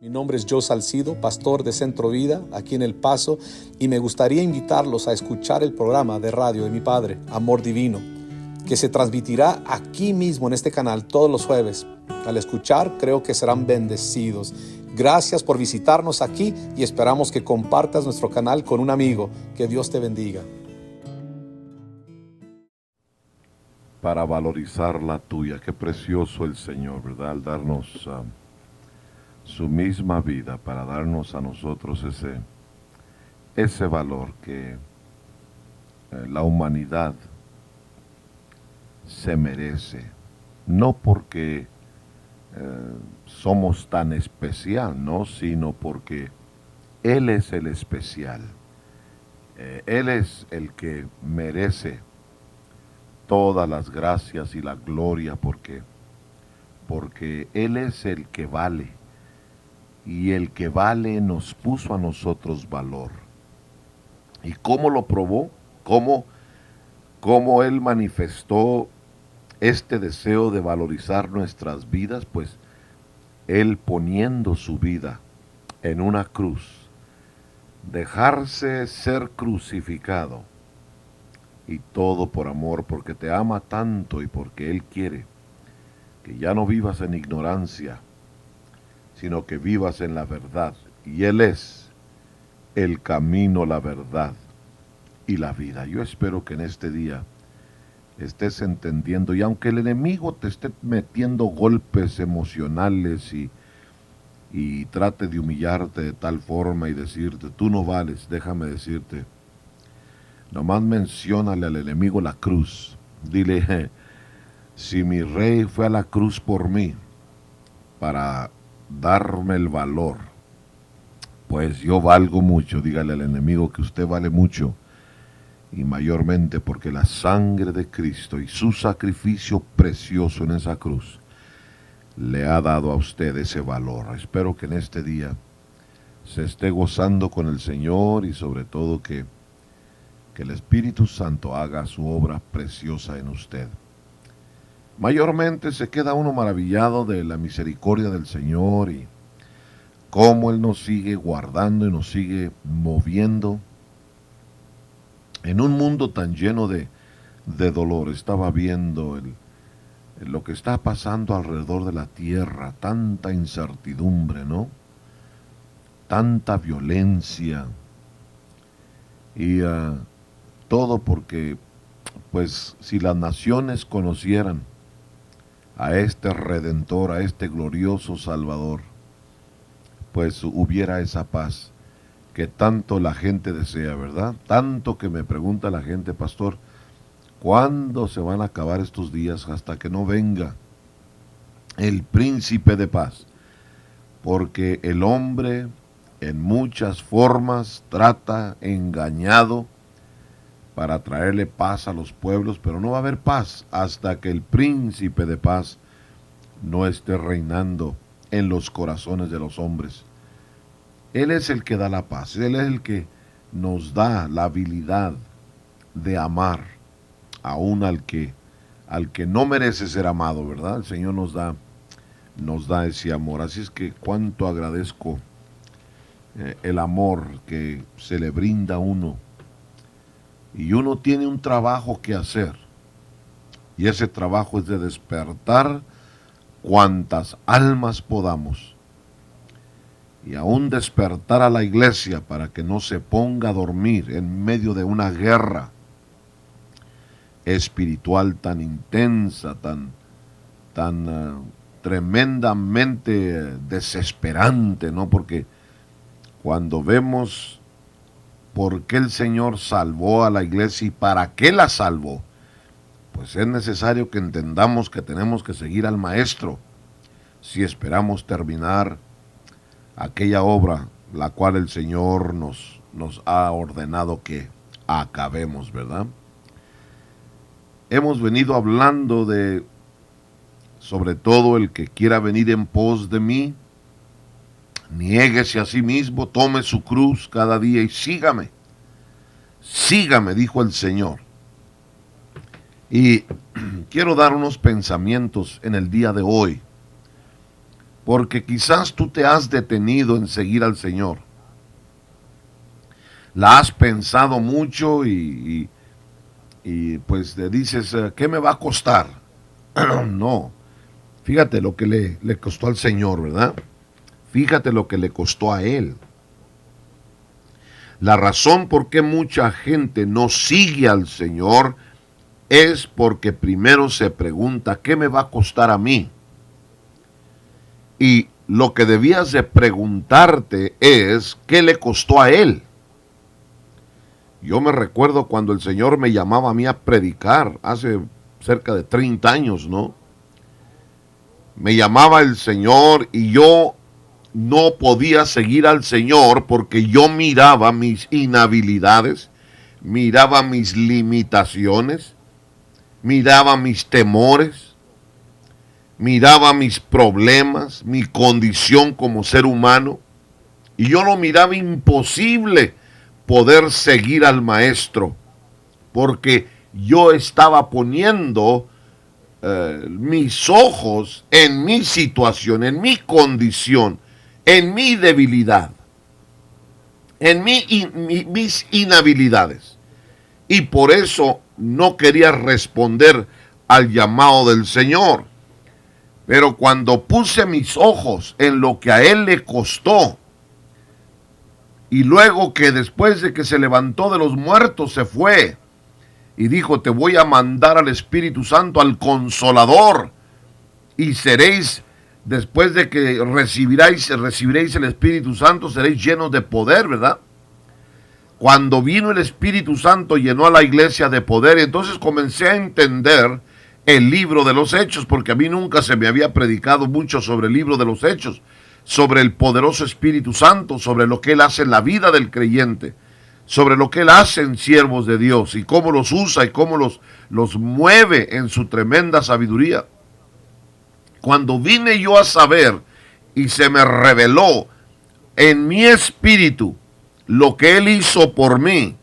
Mi nombre es Joe Salcido, pastor de Centro Vida, aquí en El Paso, y me gustaría invitarlos a escuchar el programa de radio de mi padre, Amor Divino, que se transmitirá aquí mismo en este canal todos los jueves. Al escuchar, creo que serán bendecidos. Gracias por visitarnos aquí y esperamos que compartas nuestro canal con un amigo. Que Dios te bendiga. Para valorizar la tuya, qué precioso el Señor, ¿verdad? Al darnos su misma vida para darnos a nosotros ese valor que la humanidad se merece, no porque somos tan especial, ¿no? Sino porque Él es el especial. Él es el que merece todas las gracias y la gloria porque Él es el que vale, y el que vale nos puso a nosotros valor. ¿Y cómo lo probó? ¿Cómo Él manifestó este deseo de valorizar nuestras vidas? Pues Él poniendo su vida en una cruz, dejarse ser crucificado, y todo por amor, porque te ama tanto y porque Él quiere que ya no vivas en ignorancia, sino que vivas en la verdad. Y Él es el camino, la verdad y la vida. Yo espero que en este día estés entendiendo, y aunque el enemigo te esté metiendo golpes emocionales y trate de humillarte de tal forma y decirte, tú no vales, déjame decirte, nomás menciónale al enemigo la cruz. Dile, si mi rey fue a la cruz por mí para darme el valor, pues yo valgo mucho. Dígale al enemigo que usted vale mucho, y mayormente porque la sangre de Cristo y su sacrificio precioso en esa cruz le ha dado a usted ese valor. Espero que en este día se esté gozando con el Señor, y sobre todo que el Espíritu Santo haga su obra preciosa en usted. Mayormente se queda uno maravillado de la misericordia del Señor y cómo Él nos sigue guardando y nos sigue moviendo en un mundo tan lleno de dolor. Estaba viendo lo que está pasando alrededor de la tierra, tanta incertidumbre, ¿no? Tanta violencia y todo porque, pues, si las naciones conocieran a este Redentor, a este glorioso Salvador, pues hubiera esa paz que tanto la gente desea, ¿verdad? Tanto que me pregunta la gente, pastor, ¿cuándo se van a acabar estos días hasta que no venga el príncipe de paz? Porque el hombre en muchas formas trata engañado para traerle paz a los pueblos, pero no va a haber paz hasta que el príncipe de paz no esté reinando en los corazones de los hombres. Él es el que da la paz, Él es el que nos da la habilidad de amar aún al que no merece ser amado, ¿verdad? El Señor nos da ese amor. Así es que cuánto agradezco el amor que se le brinda a uno. Y uno tiene un trabajo que hacer, y ese trabajo es de despertar cuantas almas podamos, y aún despertar a la iglesia para que no se ponga a dormir en medio de una guerra espiritual tan intensa, tan tremendamente desesperante, ¿no? Porque cuando vemos por qué el Señor salvó a la iglesia y para qué la salvó, pues es necesario que entendamos que tenemos que seguir al Maestro si esperamos terminar aquella obra la cual el Señor nos ha ordenado que acabemos, ¿verdad? Hemos venido hablando de, sobre todo, el que quiera venir en pos de mí, niéguese a sí mismo, tome su cruz cada día y sígame. Sígame, dijo el Señor. Y quiero dar unos pensamientos en el día de hoy porque quizás tú te has detenido en seguir al Señor. La has pensado mucho y pues te dices, ¿qué me va a costar? No, fíjate lo que le costó al Señor, ¿verdad? Fíjate lo que le costó a Él. La razón por qué mucha gente no sigue al Señor es porque primero se pregunta, ¿qué me va a costar a mí? Y lo que debías de preguntarte es, ¿qué le costó a Él? Yo me recuerdo cuando el Señor me llamaba a mí a predicar, hace cerca de 30 años, ¿no? Me llamaba el Señor y yo no podía seguir al Señor porque yo miraba mis inhabilidades, miraba mis limitaciones, miraba mis temores, miraba mis problemas, mi condición como ser humano, y yo lo miraba imposible poder seguir al Maestro, porque yo estaba poniendo mis ojos en mi situación, en mi condición, en mi debilidad, en mis inhabilidades. Y por eso no quería responder al llamado del Señor. Pero cuando puse mis ojos en lo que a Él le costó, y luego que después de que se levantó de los muertos se fue y dijo, te voy a mandar al Espíritu Santo, al Consolador, y seréis, después de que recibiréis el Espíritu Santo, seréis llenos de poder, ¿verdad? Cuando vino el Espíritu Santo llenó a la iglesia de poder, entonces comencé a entender el libro de los Hechos, porque a mí nunca se me había predicado mucho sobre el libro de los Hechos, sobre el poderoso Espíritu Santo, sobre lo que Él hace en la vida del creyente, sobre lo que Él hace en siervos de Dios y cómo los usa y cómo los mueve en su tremenda sabiduría. Cuando vine yo a saber y se me reveló en mi espíritu lo que Él hizo por mí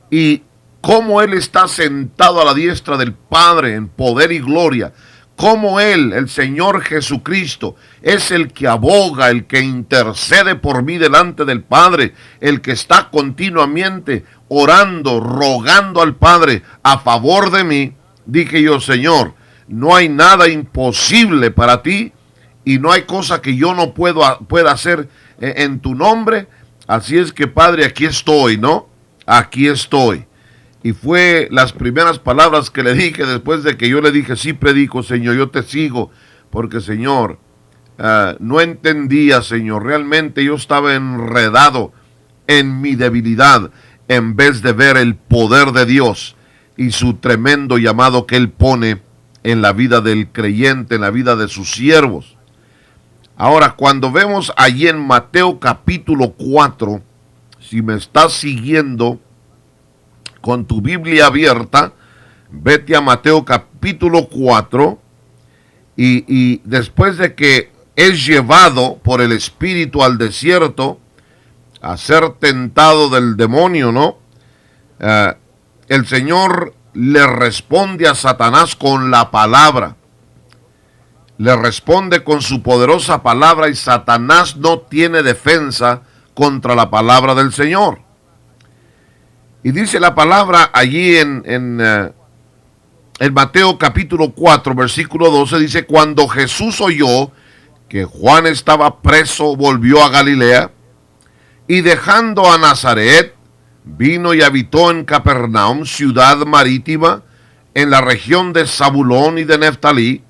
y cómo Él está sentado a la diestra del Padre en poder y gloria, cómo Él, el Señor Jesucristo, es el que aboga, el que intercede por mí delante del Padre, el que está continuamente orando, rogando al Padre a favor de mí, dije yo, Señor, no hay nada imposible para ti y no hay cosa que yo no pueda hacer en tu nombre. Así es que, Padre, aquí estoy, ¿no? Aquí estoy. Y fue las primeras palabras que le dije después de que yo le dije, sí predico, Señor, yo te sigo, porque, Señor, no entendía, Señor, realmente yo estaba enredado en mi debilidad en vez de ver el poder de Dios y su tremendo llamado que Él pone en la vida del creyente, en la vida de sus siervos. Ahora, cuando vemos allí en Mateo capítulo 4, si me estás siguiendo con tu Biblia abierta, vete a Mateo capítulo 4 y después de que es llevado por el Espíritu al desierto a ser tentado del demonio, ¿no? El Señor le responde a Satanás con la palabra. Le responde con su poderosa palabra y Satanás no tiene defensa contra la palabra del Señor. Y dice la palabra allí en Mateo capítulo 4, versículo 12, dice, cuando Jesús oyó que Juan estaba preso, volvió a Galilea, y dejando a Nazaret, vino y habitó en Capernaum, ciudad marítima, en la región de Zabulón y de Neftalí,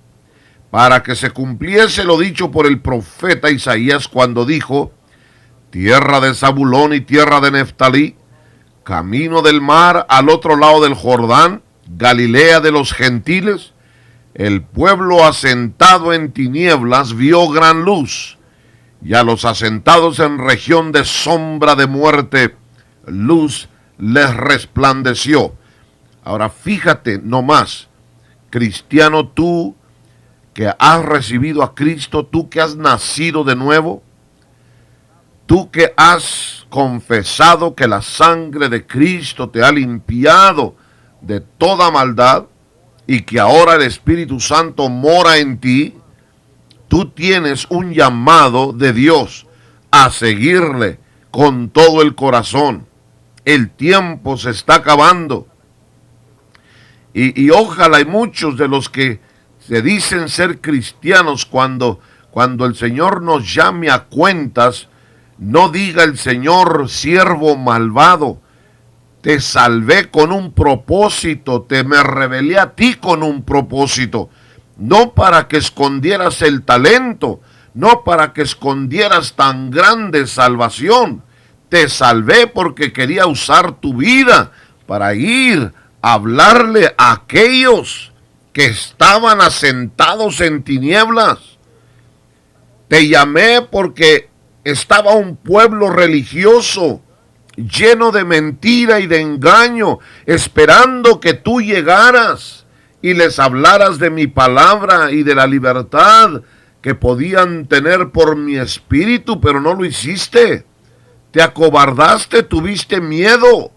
para que se cumpliese lo dicho por el profeta Isaías cuando dijo, tierra de Zabulón y tierra de Neftalí, camino del mar al otro lado del Jordán, Galilea de los gentiles, el pueblo asentado en tinieblas vio gran luz, y a los asentados en región de sombra de muerte, luz les resplandeció. Ahora fíjate nomás, cristiano, tú que has recibido a Cristo, tú que has nacido de nuevo, tú que has confesado que la sangre de Cristo te ha limpiado de toda maldad y que ahora el Espíritu Santo mora en ti, tú tienes un llamado de Dios a seguirle con todo el corazón. El tiempo se está acabando. Y ojalá hay muchos de los que se dicen ser cristianos cuando el Señor nos llame a cuentas, no diga el Señor, siervo malvado, te salvé con un propósito, me revelé a ti con un propósito, no para que escondieras el talento, no para que escondieras tan grande salvación. Te salvé porque quería usar tu vida para ir a hablarle a aquellos que estaban asentados en tinieblas. Te llamé porque estaba un pueblo religioso lleno de mentira y de engaño, esperando que tú llegaras y les hablaras de mi palabra y de la libertad que podían tener por mi espíritu, pero no lo hiciste. Te acobardaste, tuviste miedo.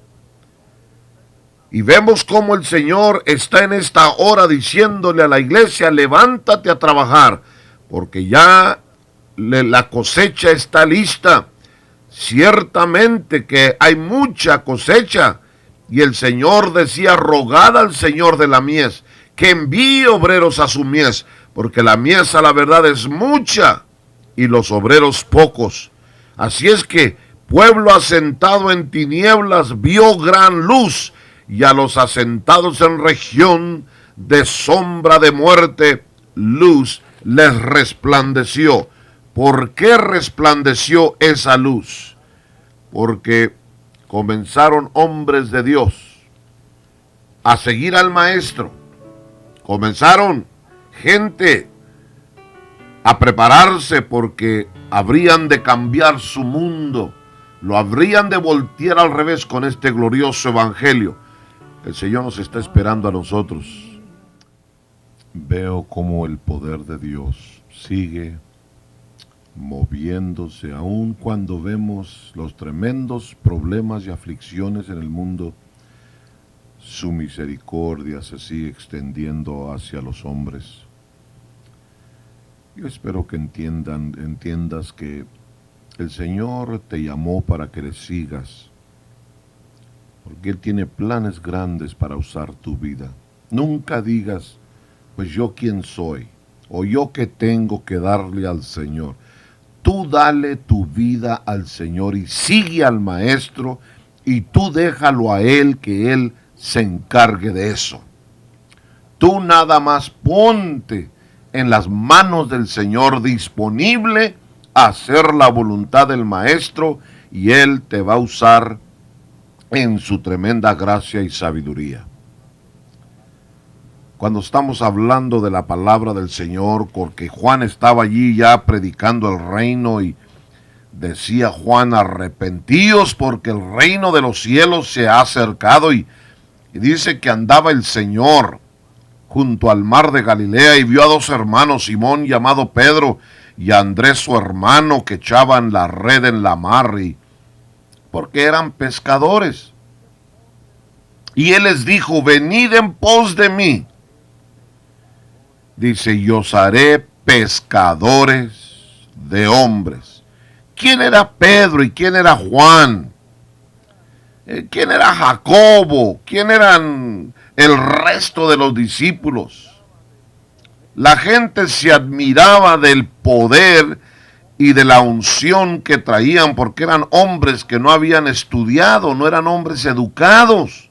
Y vemos cómo el Señor está en esta hora diciéndole a la iglesia, levántate a trabajar, porque ya la cosecha está lista. Ciertamente que hay mucha cosecha. Y el Señor decía, rogad al Señor de la mies, que envíe obreros a su mies, porque la mies a la verdad es mucha, y los obreros pocos. Así es que pueblo asentado en tinieblas vio gran luz, y a los asentados en región de sombra de muerte, luz les resplandeció. ¿Por qué resplandeció esa luz? Porque comenzaron hombres de Dios a seguir al Maestro. Comenzaron gente a prepararse porque habrían de cambiar su mundo. Lo habrían de voltear al revés con este glorioso evangelio. El Señor nos está esperando a nosotros. Veo cómo el poder de Dios sigue moviéndose, aun cuando vemos los tremendos problemas y aflicciones en el mundo. Su misericordia se sigue extendiendo hacia los hombres. Yo espero que entiendas que el Señor te llamó para que le sigas, porque Él tiene planes grandes para usar tu vida. Nunca digas, pues yo quién soy, o yo qué tengo que darle al Señor. Tú dale tu vida al Señor y sigue al Maestro, y tú déjalo a Él, que Él se encargue de eso. Tú nada más ponte en las manos del Señor, disponible a hacer la voluntad del Maestro, y Él te va a usar en su tremenda gracia y sabiduría. Cuando estamos hablando de la palabra del Señor, porque Juan estaba allí ya predicando el reino, y decía Juan, arrepentíos porque el reino de los cielos se ha acercado, y dice que andaba el Señor junto al mar de Galilea y vio a dos hermanos, Simón llamado Pedro y a Andrés su hermano, que echaban la red en la mar, porque eran pescadores. Y él les dijo, venid en pos de mí. Dice, y os haré pescadores de hombres. ¿Quién era Pedro y quién era Juan? ¿Quién era Jacobo? ¿Quién eran el resto de los discípulos? La gente se admiraba del poder y de la unción que traían, porque eran hombres que no habían estudiado, no eran hombres educados.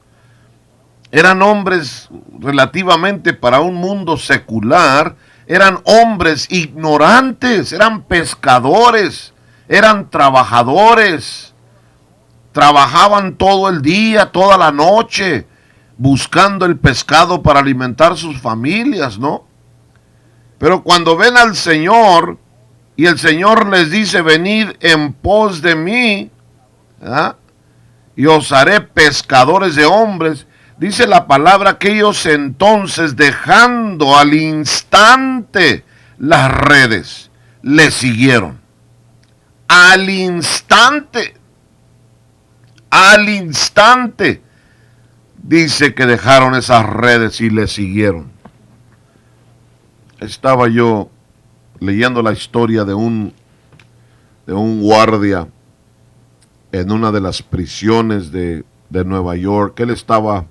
Eran hombres relativamente para un mundo secular, eran hombres ignorantes, eran pescadores, eran trabajadores. Trabajaban todo el día, toda la noche, buscando el pescado para alimentar sus familias, ¿no? Pero cuando ven al Señor, y el Señor les dice, venid en pos de mí, ¿ah? Y os haré pescadores de hombres, dice la palabra que ellos entonces, dejando al instante las redes, le siguieron. Al instante. Dice que dejaron esas redes y le siguieron. Estaba yo leyendo la historia de un guardia en una de las prisiones de Nueva York. Él estaba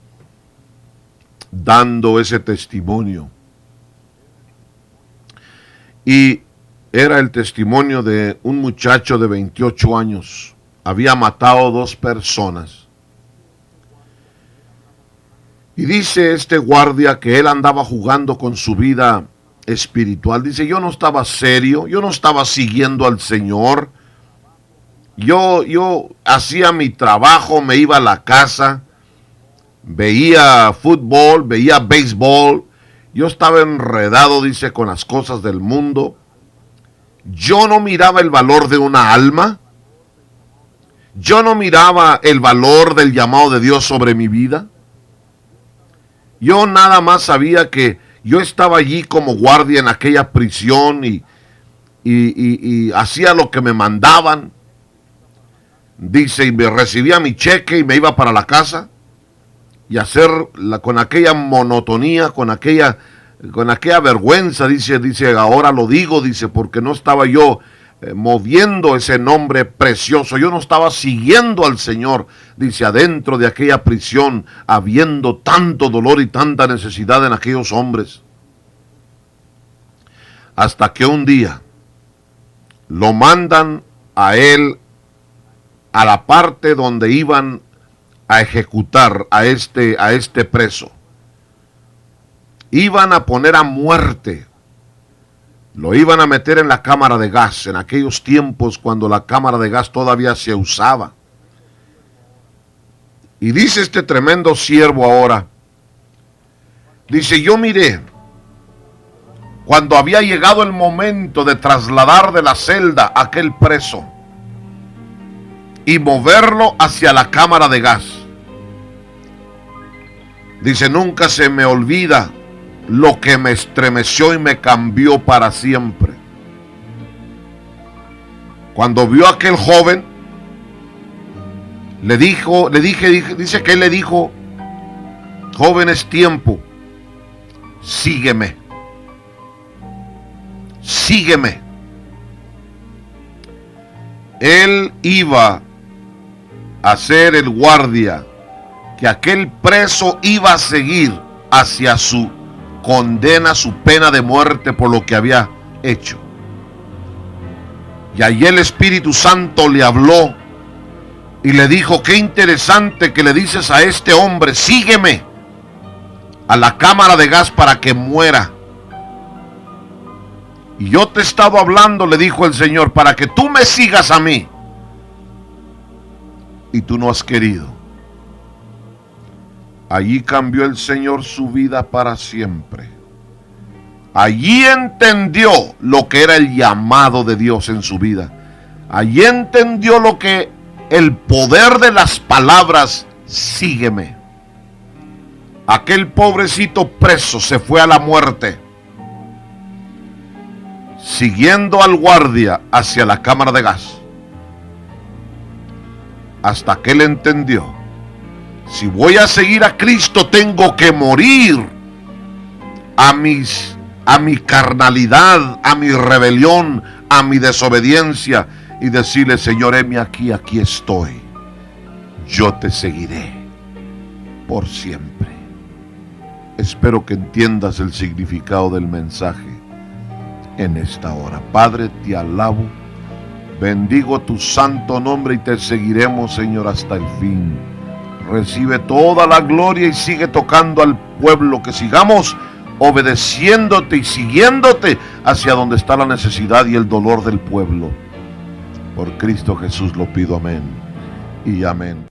dando ese testimonio. Y era el testimonio de un muchacho de 28 años. Había matado 2 personas. Y dice este guardia que él andaba jugando con su vida espiritual. Dice, yo no estaba serio, yo no estaba siguiendo al Señor. Yo hacía mi trabajo, me iba a la casa, veía fútbol, veía béisbol. Yo estaba enredado, dice, con las cosas del mundo. Yo no miraba el valor de una alma. Yo no miraba el valor del llamado de Dios sobre mi vida. Yo nada más sabía que yo estaba allí como guardia en aquella prisión y hacía lo que me mandaban. Dice, y me recibía mi cheque y me iba para la casa y hacer con aquella monotonía, con aquella vergüenza, dice, ahora lo digo, dice, porque no estaba yo moviendo ese nombre precioso, yo no estaba siguiendo al Señor, dice, adentro de aquella prisión, habiendo tanto dolor y tanta necesidad en aquellos hombres. Hasta que un día lo mandan a él a la parte donde iban a ejecutar a este preso. Iban a poner a muerte. Lo iban a meter en la cámara de gas, en aquellos tiempos cuando la cámara de gas todavía se usaba. Y dice este tremendo siervo ahora, dice, yo miré, cuando había llegado el momento de trasladar de la celda a aquel preso y moverlo hacia la cámara de gas. Dice, nunca se me olvida lo que me estremeció y me cambió para siempre. Cuando vio a aquel joven, dice que él le dijo, joven, es tiempo, sígueme. Sígueme. Él iba a ser el guardia que aquel preso iba a seguir hacia su condena, su pena de muerte por lo que había hecho. Y allí el Espíritu Santo le habló y le dijo, qué interesante que le dices a este hombre, sígueme a la cámara de gas para que muera. Y yo te he estado hablando, le dijo el Señor, para que tú me sigas a mí. Y tú no has querido. Allí cambió el Señor su vida para siempre. Allí entendió lo que era el llamado de Dios en su vida. Allí entendió lo que el poder de las palabras, sígueme. Aquel pobrecito preso se fue a la muerte, siguiendo al guardia hacia la cámara de gas, hasta que él entendió, si voy a seguir a Cristo tengo que morir a mi carnalidad, a mi rebelión, a mi desobediencia, y decirle, Señor, heme aquí estoy, yo te seguiré por siempre. Espero que entiendas el significado del mensaje en esta hora. Padre, te alabo, bendigo tu santo nombre y te seguiremos, Señor, hasta el fin. Recibe toda la gloria y sigue tocando al pueblo, que sigamos obedeciéndote y siguiéndote hacia donde está la necesidad y el dolor del pueblo. Por Cristo Jesús lo pido, amén y amén.